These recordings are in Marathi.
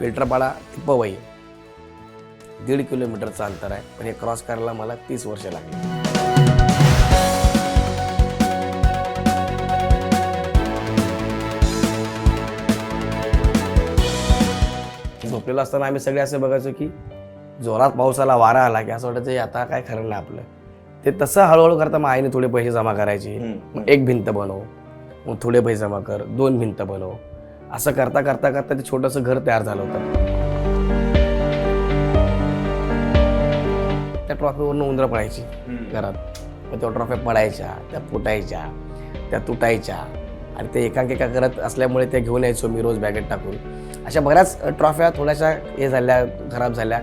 फिल्टरपाडा ते पवई 1.5 किलोमीटरचं अंतर आहे, पण हे क्रॉस करायला मला 30 वर्ष लागली. झोपलेलो असताना आम्ही सगळे असे बघायचो की जोरात पाऊस आला, वारा आला की असं वाटायचं आता काय खरं नाही आपलं. ते तसं हळूहळू करता मग आईने थोडे पैसे जमा करायचे. मग 1 भिंत बनव, मग थोडे पैसे जमा कर, 2 भिंत बनव, असं करता करता करता ते छोटंसं घर तयार झालं होतं. त्या ट्रॉफीवरनं उंदरं पडायची घरात. मग त्या ट्रॉफ्या पडायच्या, त्या फुटायच्या, त्या तुटायच्या आणि ते एकांकिका करत असल्यामुळे ते घेऊन यायचो मी रोज बॅगेत टाकून. अशा बऱ्याच ट्रॉफ्या थोड्याशा हे झाल्या, खराब झाल्या.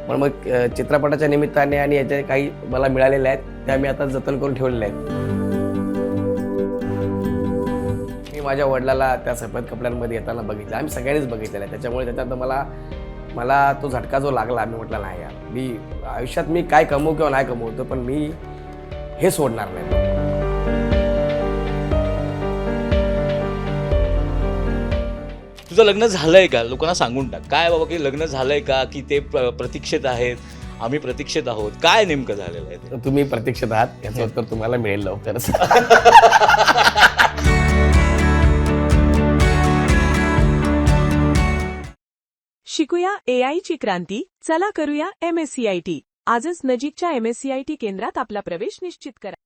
पण मग चित्रपटाच्या निमित्ताने आणि याच्या काही मला मिळालेल्या आहेत त्या मी आता जतन करून ठेवलेल्या आहेत. मी माझ्या वडिलाला त्या सफेद कपड्यांमध्ये येताना बघितलं, आम्ही सगळ्यांनीच बघितलेलं आहे. त्याच्यामुळे त्याच्यात मला तो झटका जो लागला, मी म्हटलं नाही यार, मी आयुष्यात मी काय कमवू किंवा नाही कमवतो, पण मी हे सोडणार नाही. तुझं लग्न झालंय का? लोकांना सांगून टाक. काय बाबा की लग्न झालंय का, की ते प्रतीक्षेत आहेत, आम्ही प्रतीक्षेत आहोत, काय नेमकं झालेलं आहे ते? तुम्ही प्रतीक्षेत आहात, याचं उत्तर तुम्हाला मिळेल लवकरच. शिकूया AI ची क्रांती. चला करूया MSCIT. आजच नजीकच्या MSCIT केंद्रात आपला प्रवेश निश्चित करा.